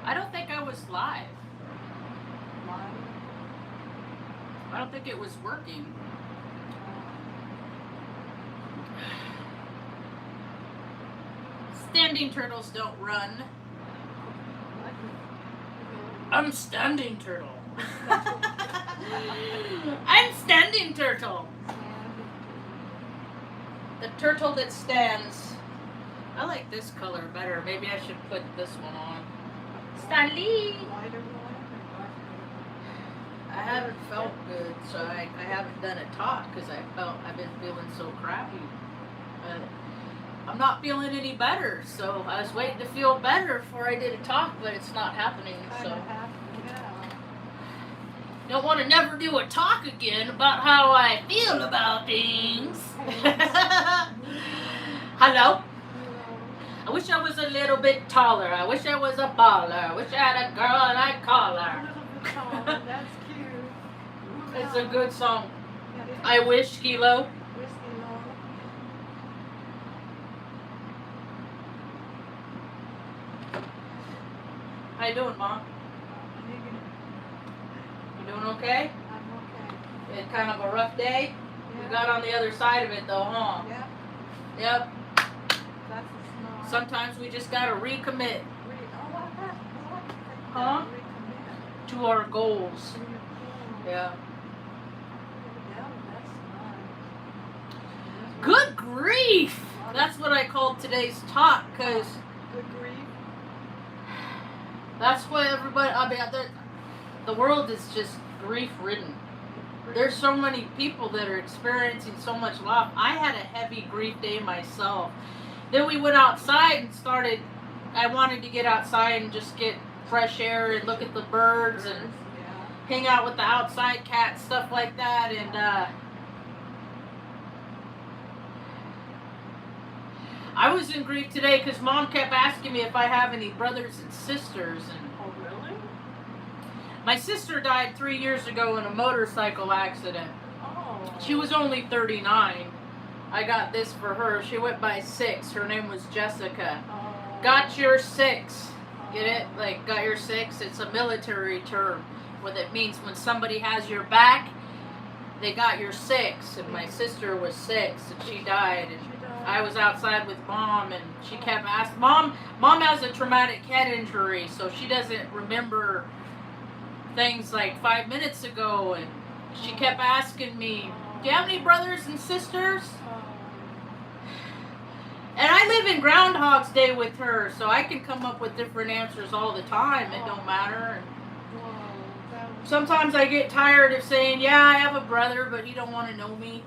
I don't think I was live. I don't think it was working. Standing turtles don't run. I'm standing turtle. I'm standing turtle. The turtle that stands. I like this color better. Maybe I should put this one on. Stanley! I haven't felt good, so I haven't done a talk because I've been feeling so crappy. I'm not feeling any better, so I was waiting to feel better before I did a talk, but it's not happening. So don't want to never do a talk again about how I feel about things. Hello? I wish I was a little bit taller. I wish I was a baller. I wish I had a girl and I'd call her. That's cute. It's a good song. I wish, Kilo. How you doing, Mom? You doing okay? I'm okay. It's kind of a rough day. Yeah. We got on the other side of it though, huh? Yep. Yep. That's a small. Sometimes we just gotta recommit Huh? to our goals. Yeah. Yeah, that's nice. Good grief! That's what I called today's talk, because Good grief. that's what everybody, I mean, the world is just grief-ridden. There's so many people that are experiencing so much loss. I had a heavy grief day myself. Then we went outside and I wanted to get outside and just get fresh air and look at the birds and hang out with the outside cats, stuff like that. And I was in grief today because Mom kept asking me if I have any brothers and sisters. And Oh, really? my sister died 3 years ago in a motorcycle accident. Oh. She was only 39. I got this for her. She went by 6. Her name was Jessica. Oh. Got your 6. Get it? Like, got your 6? It's a military term. What it means when somebody has your back, they got your 6. And my sister was 6 and she died. And I was outside with Mom and she kept asking. Mom has a traumatic head injury, so she doesn't remember things like 5 minutes ago. And she kept asking me, do you have any brothers and sisters? And I live in Groundhog's Day with her, so I can come up with different answers all the time. It don't matter. And sometimes I get tired of saying, yeah, I have a brother, but he don't want to know me.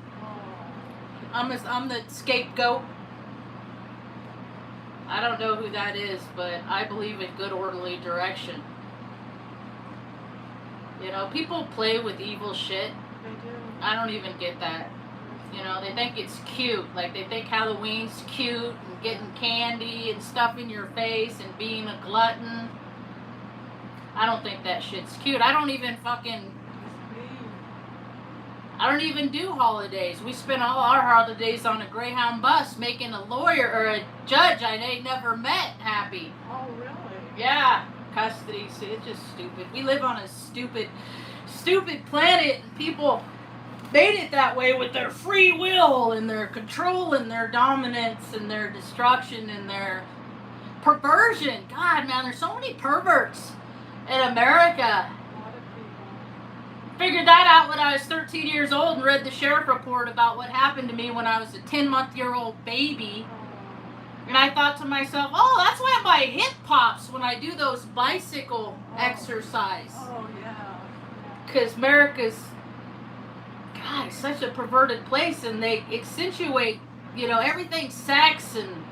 I'm the scapegoat. I don't know who that is, but I believe in good orderly direction. You know, people play with evil shit. They do. I don't even get that. You know, they think it's cute. Like, they think Halloween's cute and getting candy and stuff in your face and being a glutton. I don't think that shit's cute. I don't even do holidays. We spend all our holidays on a Greyhound bus making a lawyer or a judge I ain't never met happy. Oh, really? Yeah. Custody. See, it's just stupid. We live on a stupid planet, and people made it that way with their free will and their control and their dominance and their destruction and their perversion. God, man, there's so many perverts in America. A lot of people. Figured that out when I was 13 years old and read the sheriff report about what happened to me when I was a 10-month-old baby. And I thought to myself, oh, that's why my hip pops when I do those bicycle exercise. Oh, yeah. Because America's, God, it's such a perverted place, and they accentuate, you know, everything sex and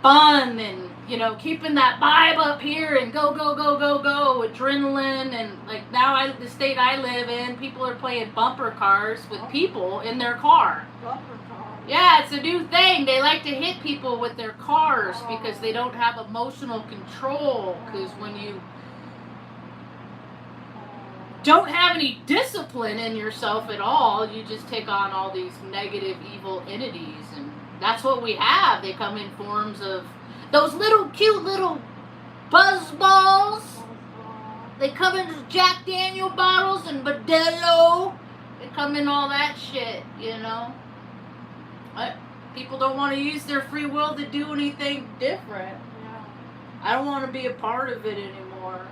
fun and, you know, keeping that vibe up here and go, adrenaline. And, like, now the state I live in, people are playing bumper cars with people in their car. Bumper car. Yeah, it's a new thing. They like to hit people with their cars because they don't have emotional control. Because when you don't have any discipline in yourself at all, you just take on all these negative, evil entities. And that's what we have. They come in forms of those little cute little Buzzballs. They come in Jack Daniel bottles and Modelo. They come in all that shit, you know. But people don't want to use their free will to do anything different. Yeah. I don't want to be a part of it anymore.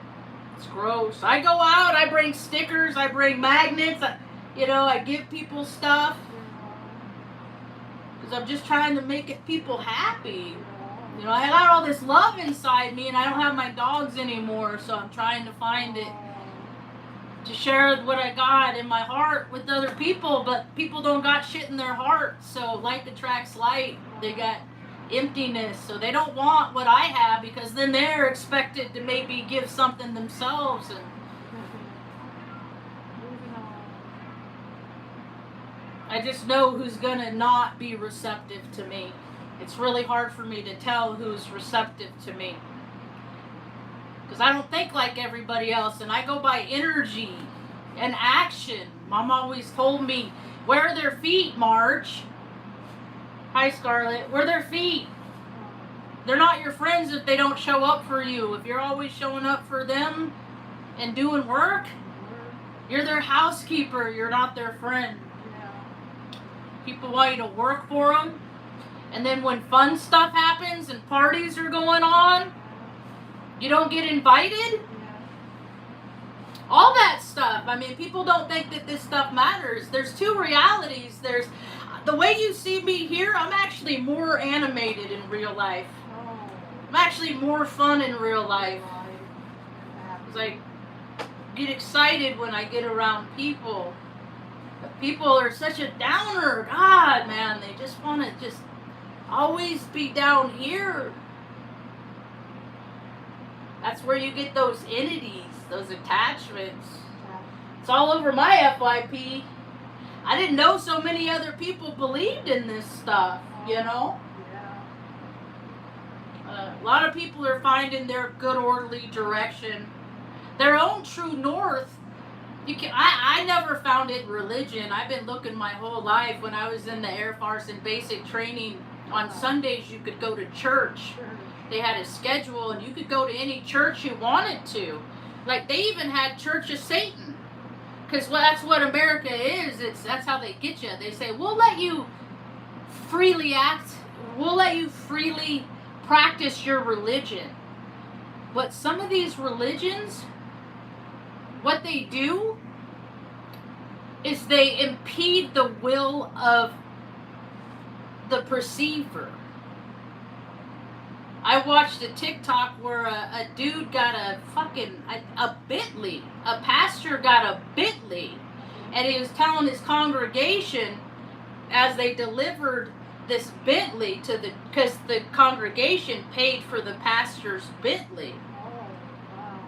It's gross. I go out, I bring stickers, I bring magnets, I give people stuff. Because I'm just trying to make people happy. You know, I got all this love inside me and I don't have my dogs anymore, so I'm trying to find it to share what I got in my heart with other people, but people don't got shit in their heart, so like attracts like. They got emptiness, so they don't want what I have because then they're expected to maybe give something themselves. And Moving on. I just know who's gonna not be receptive to me. It's really hard for me to tell who's receptive to me because I don't think like everybody else, and I go by energy and action. Mom always told me, wear their feet, Marge. Hi, Scarlett. Wear their feet. They're not your friends if they don't show up for you. If you're always showing up for them and doing work, you're their housekeeper. You're not their friend. Yeah. People want you to work for them. And then when fun stuff happens and parties are going on, you don't get invited. Yeah. All that stuff. I mean, people don't think that this stuff matters. There's two realities. There's the way you see me here, I'm actually more animated in real life. Oh. I'm actually more fun in real life. Right. Because I get excited when I get around people. But people are such a downer. God, man, they just want to just always be down here. That's where you get those entities, those attachments. It's all over my FYP. I didn't know so many other people believed in this stuff, you know? Yeah. A lot of people are finding their good orderly direction, their own true north. I never found it in religion. I've been looking my whole life. When I was in the Air Force in basic training, on Sundays you could go to church. Sure. They had a schedule and you could go to any church you wanted to. Like they even had Church of Satan. Because that's what America is. That's how they get you. They say, we'll let you freely act. We'll let you freely practice your religion. But some of these religions, what they do is they impede the will of the perceiver. I watched a TikTok where a dude got a Bitly. A pastor got a Bitly. And he was telling his congregation as they delivered this Bitly because the congregation paid for the pastor's Bitly. Oh, wow.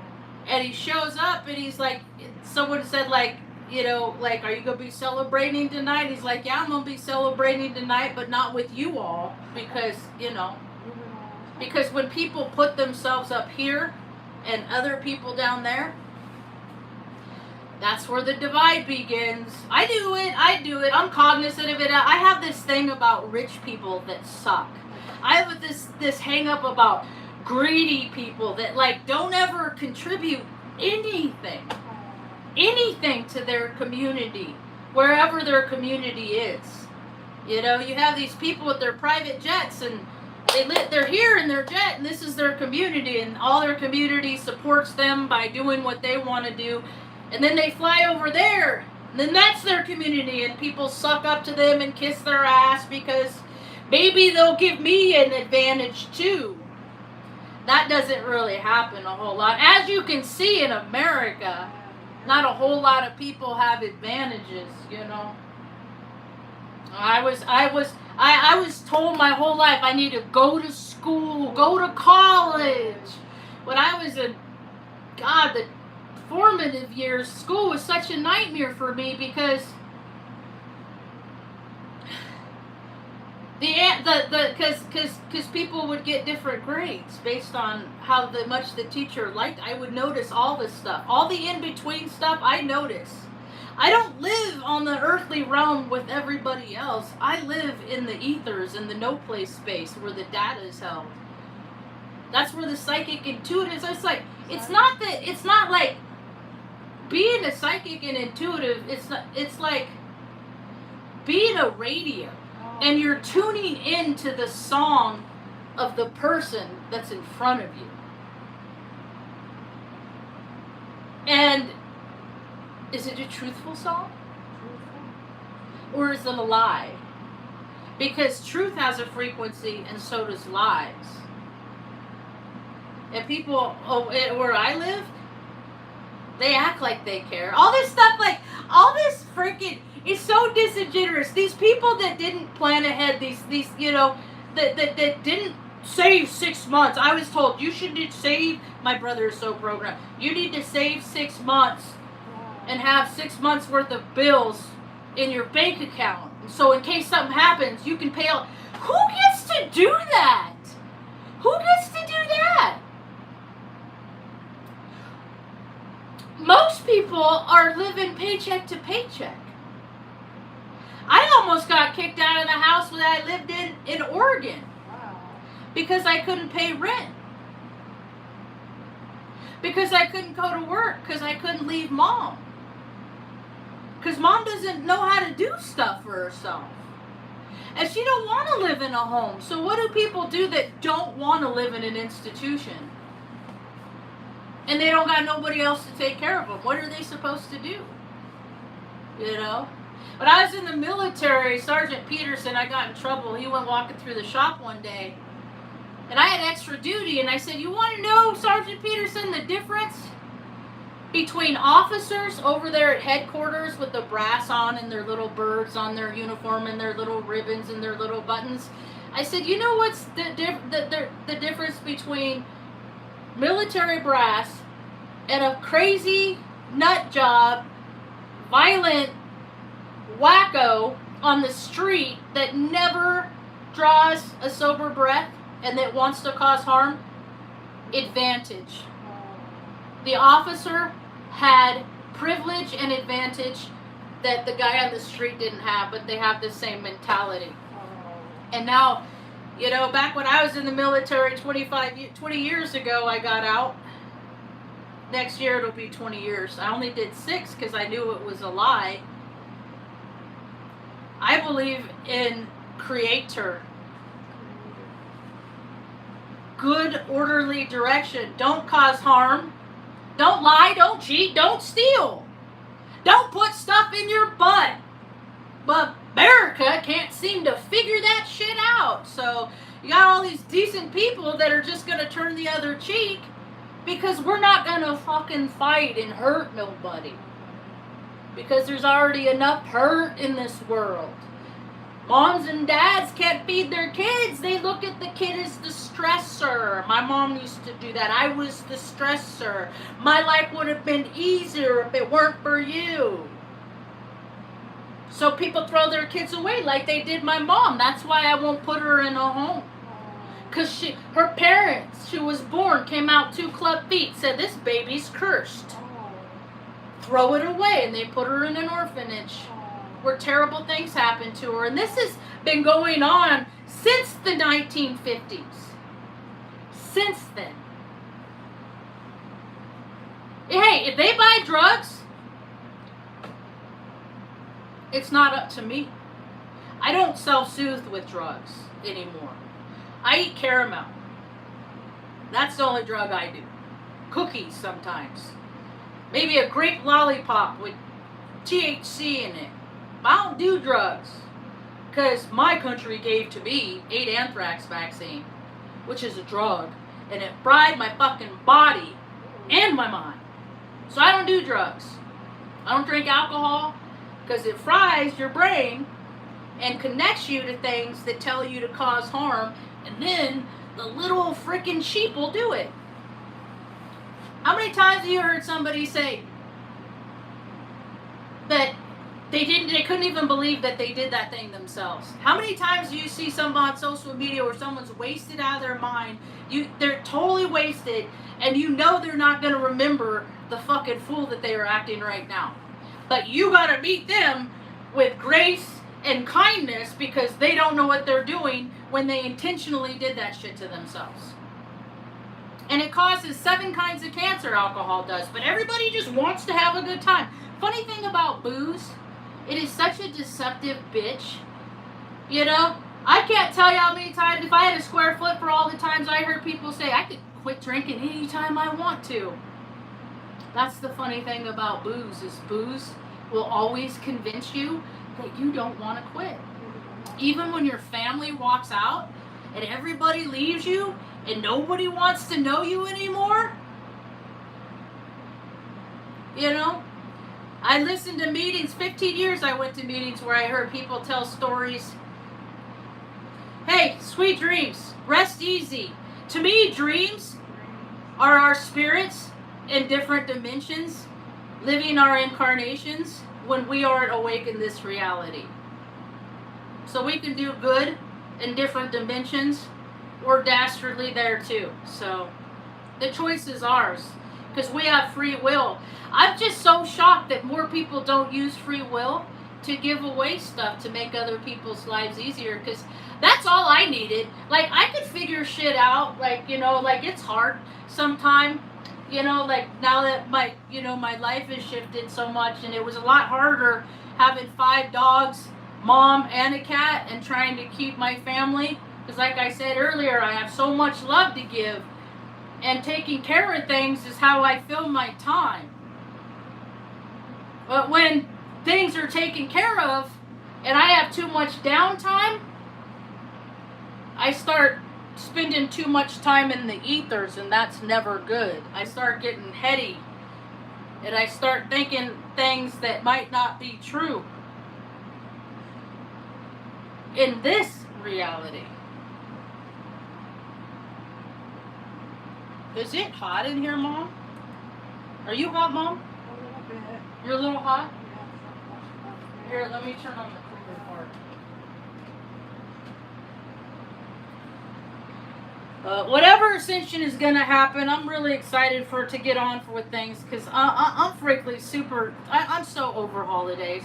And he shows up and he's like, someone said like, are you going to be celebrating tonight? He's like, yeah, I'm going to be celebrating tonight, but not with you all because, Moving on. because when people put themselves up here and other people down there, that's where the divide begins. I do it. I'm cognizant of it. I have this thing about rich people that suck. I have this hang up about greedy people that don't ever contribute anything to their community, wherever their community is. You have these people with their private jets and they're here in their jet and this is their community and all their community supports them by doing what they want to do. And then they fly over there and then that's their community and people suck up to them and kiss their ass because maybe they'll give me an advantage too. That doesn't really happen a whole lot. As you can see in America, not a whole lot of people have advantages, I was told my whole life I need to go to school, go to college. When I was the formative years, school was such a nightmare for me because because people would get different grades based on how much the teacher liked. I would notice all this stuff, all the in-between stuff. I notice. I don't live on the earthly realm with everybody else. I live in the ethers, in the no place space where the data is held. That's where the psychic intuitive. It's like it's not like being a psychic and intuitive. It's like being a radio, and you're tuning into the song of the person that's in front of you. And is it a truthful song? Or is it a lie? Because truth has a frequency and so does lies. And people, where I live, they act like they care. All this stuff, like, all this freaking, is so disingenuous. These people that didn't plan ahead, these you know, that didn't save 6 months. I was told, you should save, my brother is so programmed, you need to save 6 months and have 6 months worth of bills in your bank account. So in case something happens, you can pay out. Who gets to do that? Who gets to do that? Most people are living paycheck to paycheck. I almost got kicked out of the house that I lived in Oregon. Because I couldn't pay rent. Because I couldn't go to work. Because I couldn't leave mom. Because mom doesn't know how to do stuff for herself. And she don't want to live in a home. So what do people do that don't want to live in an institution? And they don't got nobody else to take care of them. What are they supposed to do? You know? When I was in the military, Sergeant Peterson, I got in trouble. He went walking through the shop one day. And I had extra duty. And I said, you want to know, Sergeant Peterson, the difference between officers over there at headquarters with the brass on and their little birds on their uniform and their little ribbons and their little buttons? I said, you know what's the difference between military brass and a crazy nut job, violent wacko on the street that never draws a sober breath and that wants to cause harm? Advantage. The officer had privilege and advantage that the guy on the street didn't have, but they have the same mentality. And now, you know, back when I was in the military 20 years ago, I got out. Next year it'll be 20 years. I only did 6 because I knew it was a lie. I believe in creator. Good, orderly direction. Don't cause harm. Don't lie, don't cheat, don't steal. Don't put stuff in your butt. But America can't seem to figure that shit out. So you got all these decent people that are just going to turn the other cheek because we're not going to fucking fight and hurt nobody. Because there's already enough hurt in this world. Moms and dads can't feed their kids. They look at the kid as the stressor. My mom used to do that. I was the stressor. My life would have been easier if it weren't for you. So people throw their kids away like they did my mom. That's why I won't put her in a home. Because her parents, she was born, came out 2 club feet, said this baby's cursed. Throw it away, and they put her in an orphanage where terrible things happened to her. And this has been going on since the 1950s. Since then. Hey, if they buy drugs, it's not up to me. I don't self-soothe with drugs anymore. I eat caramel. That's the only drug I do. Cookies sometimes. Maybe a grape lollipop with THC in it. I don't do drugs because my country gave to me 8 anthrax vaccine, which is a drug, and it fried my fucking body and my mind. So I don't do drugs. I don't drink alcohol because it fries your brain and connects you to things that tell you to cause harm, and then the little freaking sheep will do it. How many times have you heard somebody say that they couldn't even believe that they did that thing themselves? How many times do you see someone on social media where someone's wasted out of their mind? They're totally wasted, and you know they're not going to remember the fucking fool that they are acting right now. But you got to meet them with grace and kindness because they don't know what they're doing when they intentionally did that shit to themselves. And it causes 7 kinds of cancer, alcohol does. But everybody just wants to have a good time. Funny thing about booze, it is such a deceptive bitch. You know? I can't tell you how many times, if I had a square foot for all the times I heard people say, I could quit drinking anytime I want to. That's the funny thing about booze, is booze will always convince you that you don't want to quit. Even when your family walks out and everybody leaves you and nobody wants to know you anymore. You know? I listened to meetings, 15 years I went to meetings where I heard people tell stories. Hey, sweet dreams, rest easy. To me, dreams are our spirits in different dimensions, living our incarnations when we aren't awake in this reality. So we can do good in different dimensions or dastardly there too. So the choice is ours because we have free will. I'm just so shocked that more people don't use free will to give away stuff to make other people's lives easier, because that's all I needed. Like, I could figure shit out, like, you know, like, it's hard sometime, you know, like, now that my, you know, my life has shifted so much, and it was a lot harder having 5 dogs, mom, and a cat, and trying to keep my family, because like I said earlier, I have so much love to give, and taking care of things is how I fill my time. But when things are taken care of, and I have too much downtime, I start spending too much time in the ethers, and that's never good. I start getting heady, and I start thinking things that might not be true in this reality. Is it hot in here, Mom? Are you hot, Mom? A little bit. You're a little hot? Yeah, Here, let me turn on the cooler part. Whatever ascension is going to happen, I'm really excited for it to get on with things, because I'm frankly I'm so over holidays.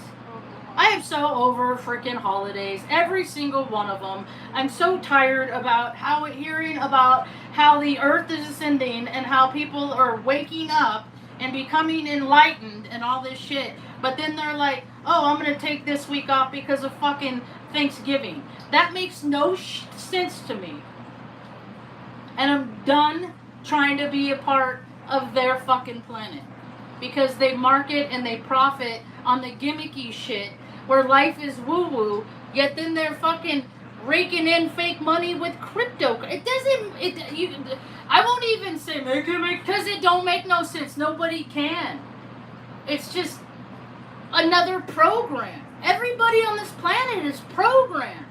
I am so over freaking holidays, every single one of them. I'm so tired about hearing about how the earth is ascending and how people are waking up and becoming enlightened and all this shit. But then they're like, oh, I'm going to take this week off because of fucking Thanksgiving. That makes no sense to me. And I'm done trying to be a part of their fucking planet. Because they market and they profit on the gimmicky shit where life is woo-woo, yet then they're fucking raking in fake money with crypto. I won't even say make it, because it don't make no sense. Nobody can. It's just another program. Everybody on this planet is programmed.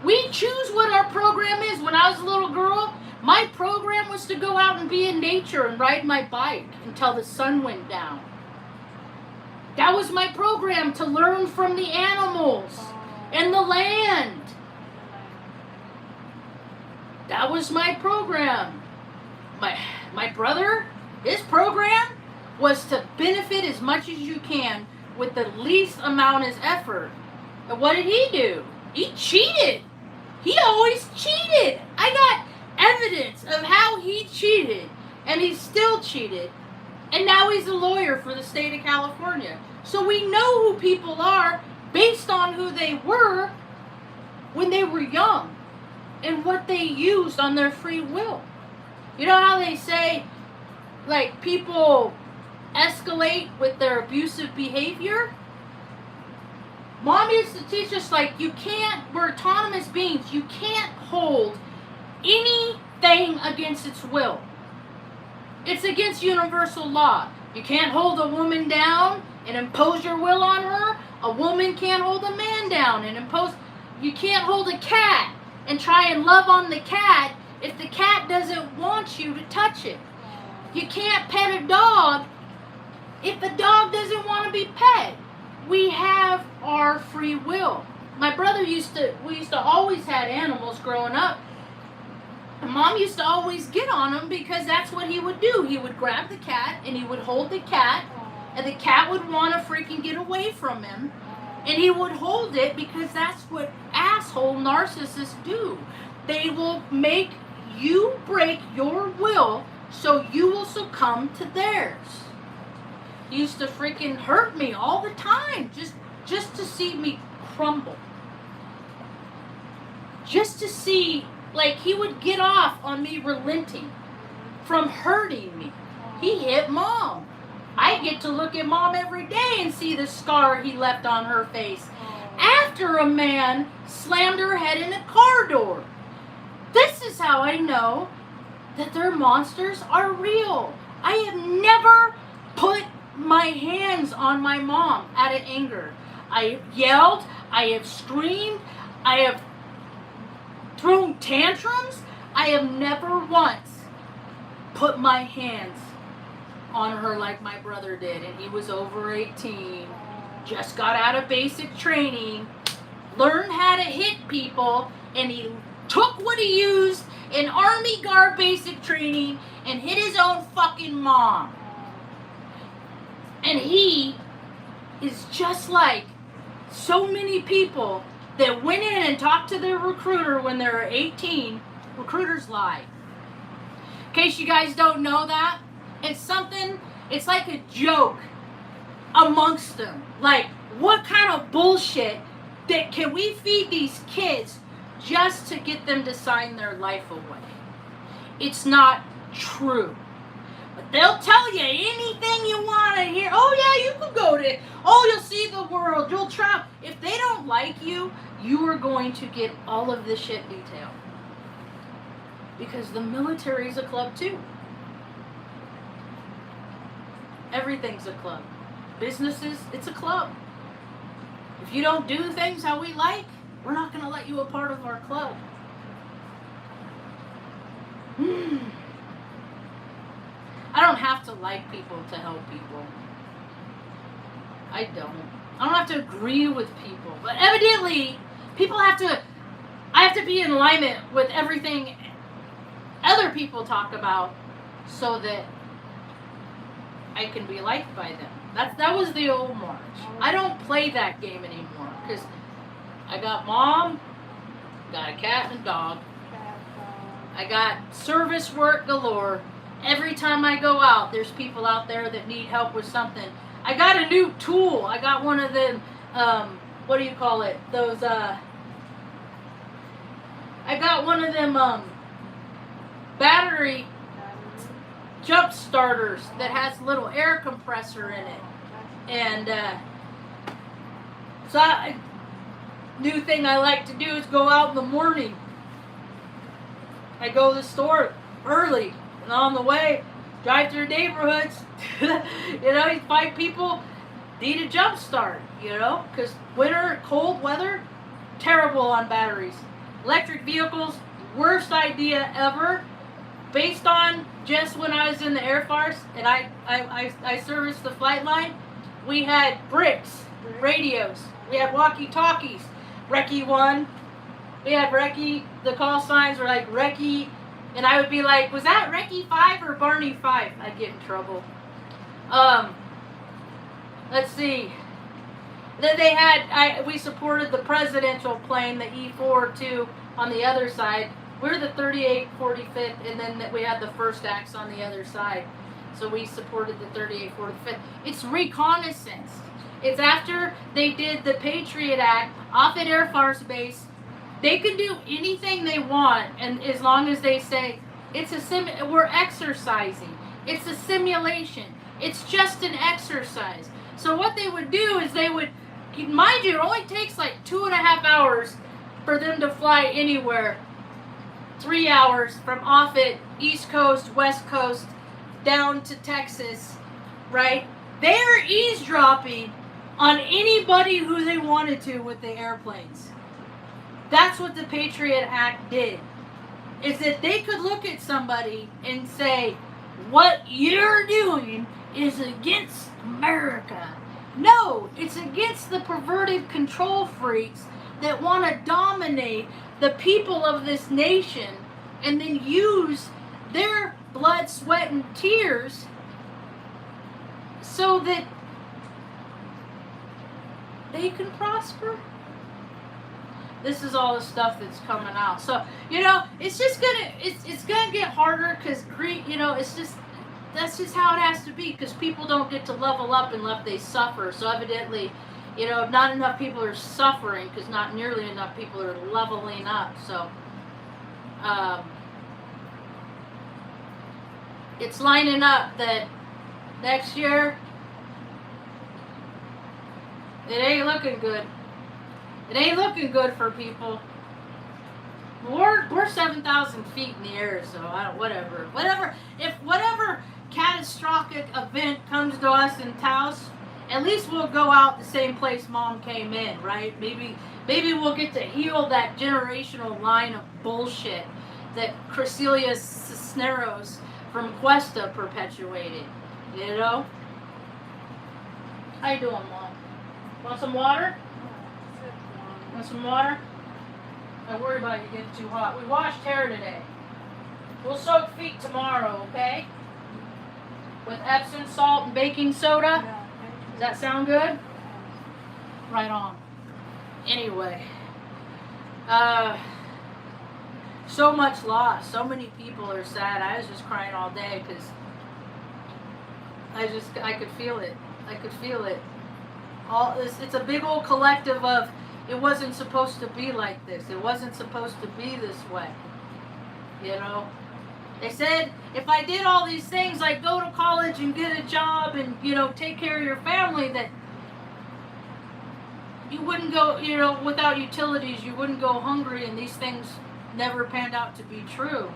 We choose what our program is. When I was a little girl, my program was to go out and be in nature and ride my bike until the sun went down. That was my program, to learn from the animals and the land. That was my program. My brother, his program was to benefit as much as you can with the least amount of effort. And what did he do? He cheated. He always cheated. I got evidence of how he cheated, and he still cheated. And now he's a lawyer for the state of California. So we know who people are based on who they were when they were young and what they used on their free will. You know how they say, like, people escalate with their abusive behavior? Mom used to teach us, like, we're autonomous beings. You can't hold anything against its will. It's against universal law. You can't hold a woman down and impose your will on her. A woman can't hold a man down and impose. You can't hold a cat and try and love on the cat if the cat doesn't want you to touch it. You can't pet a dog if the dog doesn't want to be pet. We have our free will. My brother we used to always had animals growing up. Mom used to always get on him because that's what he would do. He would grab the cat and he would hold the cat, and the cat would want to freaking get away from him, and he would hold it because that's what asshole narcissists do. They will make You break your will so you will succumb to theirs. He used to freaking hurt me all the time just to see me crumble. Just to see, like, he would get off on me relenting from hurting me. He hit Mom. I get to look at Mom every day and see the scar he left on her face after a man slammed her head in a car door. This is how I know that their monsters are real. I have never put my hands on my mom out of anger. I have yelled, I have screamed, I have thrown tantrums. I have never once put my hands on her like my brother did, and he was over 18, just got out of basic training, learned how to hit people, and he took what he used in Army Guard basic training and hit his own fucking mom. And he is just like so many people that went in and talked to their recruiter when they were 18. Recruiters lie. In case you guys don't know that, it's like a joke amongst them. Like, what kind of bullshit that can we feed these kids just to get them to sign their life away? It's not true. But they'll tell you anything you want to hear. Oh yeah, you can go to, you'll see the world, you'll travel. If they don't like you, you are going to get all of this shit detailed. Because the military is a club too. Everything's a club. Businesses, it's a club. If you don't do things how we like, we're not going to let you a part of our club. I don't have to like people to help people. I don't have to agree with people. But evidently, I have to be in alignment with everything other people talk about so that I can be liked by them. That was the old Marge. I don't play that game anymore because I got Mom, got a cat and a dog. I got service work galore. Every time I go out, there's people out there that need help with something. I got a new tool. I got one of them, what do you call it? Those, I got one of them, battery jump starters that has a little air compressor in it. And, new thing I like to do is go out in the morning. I go to the store early, and on the way, drive through neighborhoods. You find people need a jump start, because winter, cold weather, terrible on batteries. Electric vehicles, worst idea ever. Based on just when I was in the Air Force and I serviced the flight line, we had bricks, radios, we had walkie-talkies, Recce 1, we had Recce, the call signs were like Recce, and I would be like, was that Recce 5 or Barney 5? I'd get in trouble. Let's see. Then they had, we supported the presidential plane, the E-4 too, on the other side. We're the 38, 45th, and then we had the first acts on the other side. So we supported the 38, 45th. It's reconnaissance. It's after they did the Patriot Act off at Air Force Base. They can do anything they want, and as long as they say, we're exercising. It's a simulation. It's just an exercise. So what they would do is mind you, it only takes like 2.5 hours for them to fly anywhere. 3 hours from off at East Coast, West Coast, down to Texas, right? They're eavesdropping on anybody who they wanted to with the airplanes. That's what the Patriot Act did. Is that they could look at somebody and say, what you're doing is against America. No, it's against the perverted control freaks that want to dominate the people of this nation and then use their blood, sweat, and tears so that they can prosper. This is all the stuff that's coming out. So, you know, it's just gonna, it's gonna get harder because greed, you know, it's just, that's just how it has to be because people don't get to level up unless they suffer. So evidently, you know, not enough people are suffering because not nearly enough people are leveling up. So, it's lining up that next year, it ain't looking good. It ain't looking good for people. We're 7,000 feet in the air, so I don't, whatever catastrophic event comes to us in Taos, at least we'll go out the same place Mom came in, right? Maybe we'll get to heal that generational line of bullshit that Crescelia Cisneros from Cuesta perpetuated. You know? How you doing, Mom? Want some water? Want some water? Don't worry about it getting too hot. We washed hair today. We'll soak feet tomorrow, okay? With Epsom salt and baking soda. Does that sound good? Right on. Anyway. So much loss. So many people are sad. I was just crying all day because I could feel it. I could feel it. It's a big old collective of, it wasn't supposed to be like this. It wasn't supposed to be this way. You know? They said, if I did all these things, like go to college and get a job and, you know, take care of your family, that you wouldn't go, you know, without utilities, you wouldn't go hungry, and these things never panned out to be true.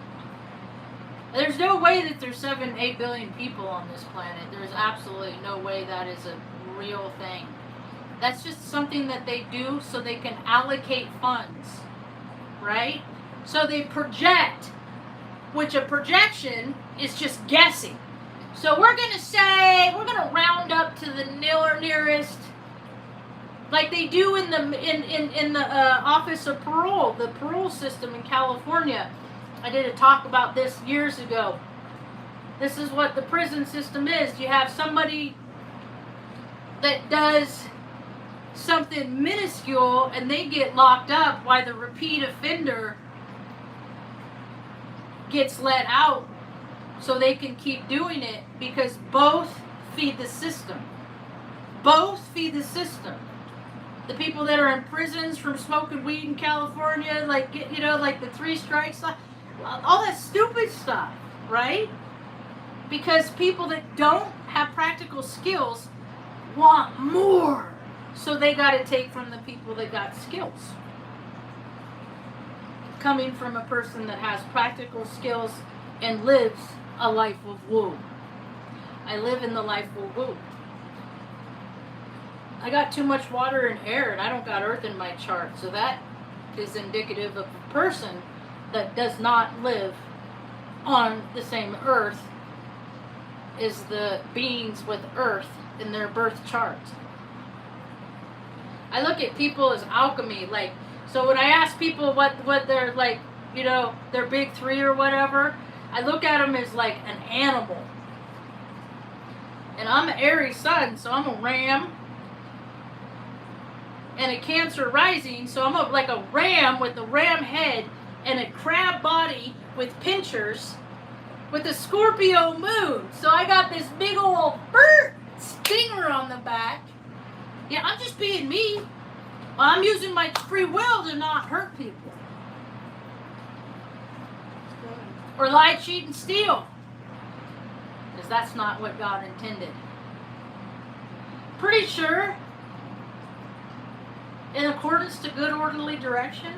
There's no way that there's 7-8 billion people on this planet. There's absolutely no way that is a real thing. That's just something that they do so they can allocate funds, right? So they project, which a projection is just guessing. So we're going to round up to the nearest, like they do in the Office of Parole, the parole system in California. I did a talk about this years ago. This is what the prison system is. You have somebody that does something minuscule and they get locked up while the repeat offender gets let out so they can keep doing it, because both feed the system. Both feed the system. The people that are in prisons from smoking weed in California, like, you know, like the 3 strikes, all that stupid stuff, right? Because people that don't have practical skills want more. So they got to take from the people that got skills. Coming from a person that has practical skills and lives a life of woo. I live in the life of woo. I got too much water and air, and I don't got earth in my chart. So that is indicative of a person that does not live on the same earth as the beings with earth in their birth chart. I look at people as alchemy, like, so when I ask people what they're like, you know, their big 3 or whatever, I look at them as like an animal. And I'm an Aries sun, so I'm a ram. And a Cancer rising, so I'm like a ram with a ram head and a crab body with pincers with a Scorpio moon. So I got this big old stinger on the back. Yeah, I'm just being me. I'm using my free will to not hurt people. Or lie, cheat, and steal. Because that's not what God intended. Pretty sure, in accordance to good orderly direction,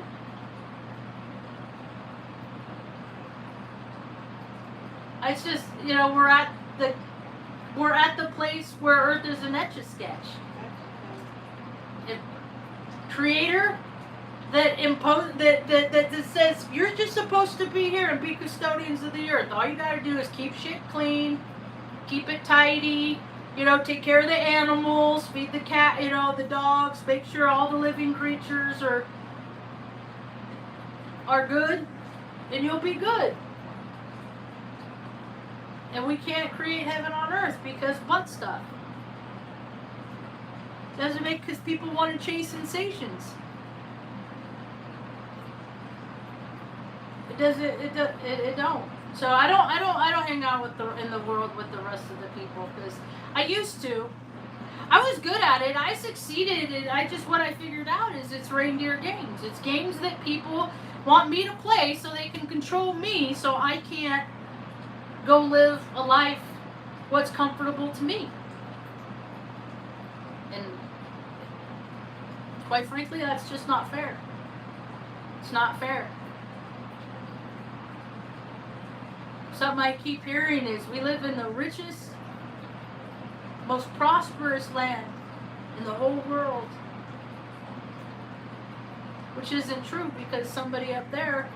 it's just, you know, we're at the place where Earth is an etch-a-sketch. Creator that says you're just supposed to be here and be custodians of the earth. All you gotta do is keep shit clean, keep it tidy, you know, take care of the animals, feed the cat, you know, the dogs, make sure all the living creatures are good, and you'll be good. And we can't create heaven on earth because butt stuff. Doesn't make, because people want to chase sensations. It doesn't. It don't. So I don't hang out in the world with the rest of the people because I used to. I was good at it. I succeeded. And what I figured out is it's reindeer games. It's games that people want me to play so they can control me, so I can't go live a life what's comfortable to me. And quite frankly, that's just not fair. It's not fair. Something I keep hearing is we live in the richest, most prosperous land in the whole world. Which isn't true because somebody up there,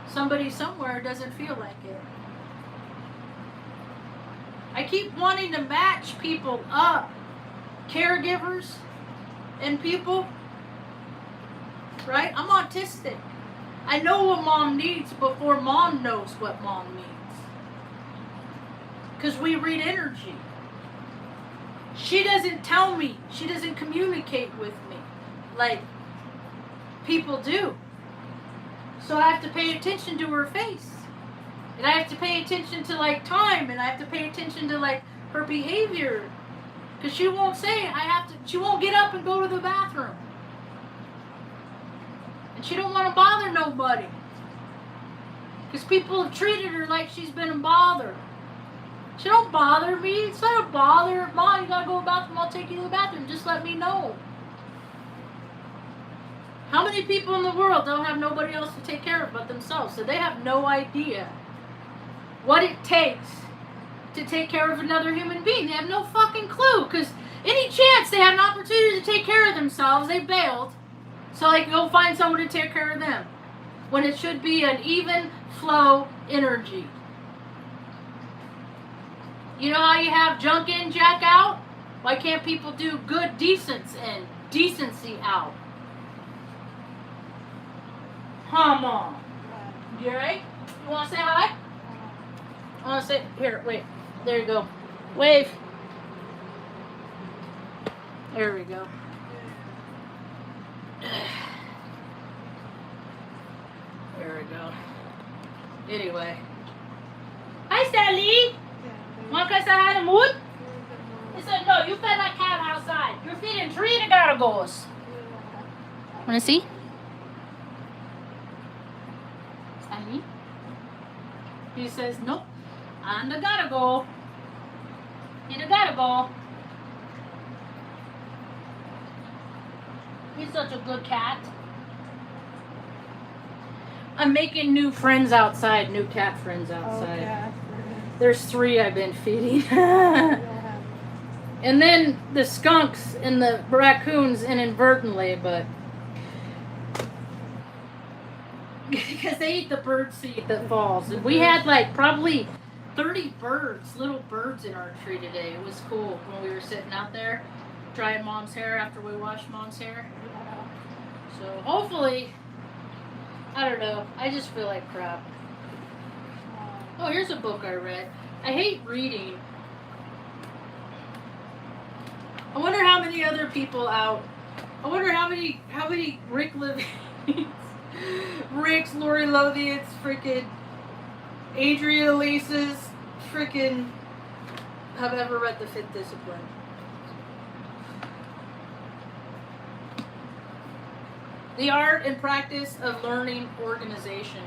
somebody somewhere doesn't feel like it. I keep wanting to match people up, caregivers and people, right? I'm autistic. I know what mom needs before mom knows what mom needs. Because we read energy. She doesn't tell me. She doesn't communicate with me like people do. So I have to pay attention to her face. And I have to pay attention to like time, and I have to pay attention to like her behavior. Because she won't say she won't get up and go to the bathroom. And she don't want to bother nobody. Because people have treated her like she's been a bother. She don't bother me. It's not a bother. Mom, you gotta go to the bathroom. I'll take you to the bathroom. Just let me know. How many people in the world don't have nobody else to take care of but themselves? So they have no idea what it takes to take care of another human being. They have no fucking clue. Because any chance they had an opportunity to take care of themselves, they bailed. So they can go find someone to take care of them. When it should be an even flow energy. You know how you have junk in, jack out? Why can't people do good decence in, decency out? Huh, Mom? You alright? You want to say hi? I want to say, here, wait. There you go. Wave. There we go. There we go. Anyway. Hi, Sally. Want to say hi to Mood? He said, no, you fed that cat outside. You're feeding 3 of the gargles. Want to see? Sally? He says, nope. I'm the gotta go. He the gotta go. He's such a good cat. I'm making new friends outside, new cat friends outside. Okay. There's 3 I've been feeding. And then the skunks and the raccoons inadvertently, but because they eat the bird seed that falls. And we had like probably 30 birds, little birds in our tree today. It was cool when we were sitting out there drying Mom's hair after we washed Mom's hair. So hopefully, I don't know, I just feel like crap. Oh, here's a book I read. I hate reading. I wonder how many other people out. I wonder how many Rick Livings, Rick's, Lori Lothians, freaking Adria Elise's, freaking have ever read The Fifth Discipline. The art and practice of learning organization.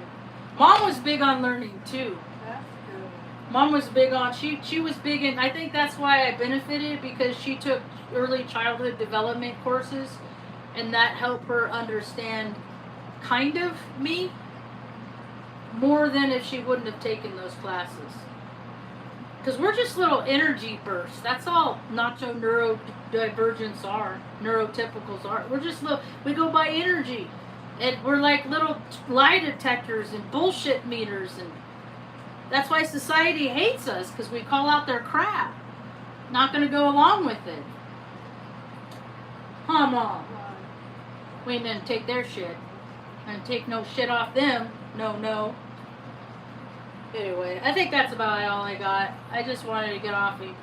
Mom was big on learning too. That's good. Mom was big on, she was big in, I think that's why I benefited, because she took early childhood development courses, and that helped her understand kind of me more than if she wouldn't have taken those classes. Because we're just little energy bursts. That's all nacho neurodivergence are, neurotypicals are. We're just little, we go by energy. And we're like little lie detectors and bullshit meters, and that's why society hates us, because we call out their crap. Not going to go along with it. Huh, Mom? We ain't going to take their shit. And take no shit off them. No. Anyway, I think that's about all I got. I just wanted to get off and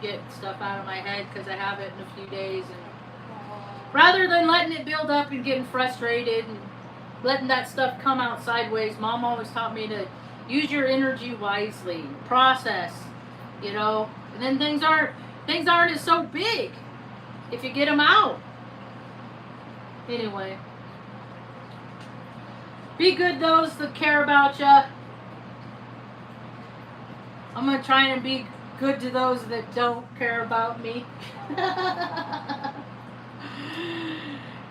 get stuff out of my head, because I have it in a few days. And rather than letting it build up and getting frustrated and letting that stuff come out sideways. Mom always taught me to use your energy wisely, process, you know, and then things aren't so big if you get them out. Anyway, be good those that care about you. I'm gonna try and be good to those that don't care about me.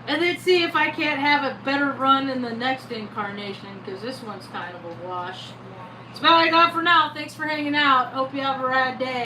And then see if I can't have a better run in the next incarnation, because this one's kind of a wash. That's about all I got for now. Thanks for hanging out. Hope you have a rad day.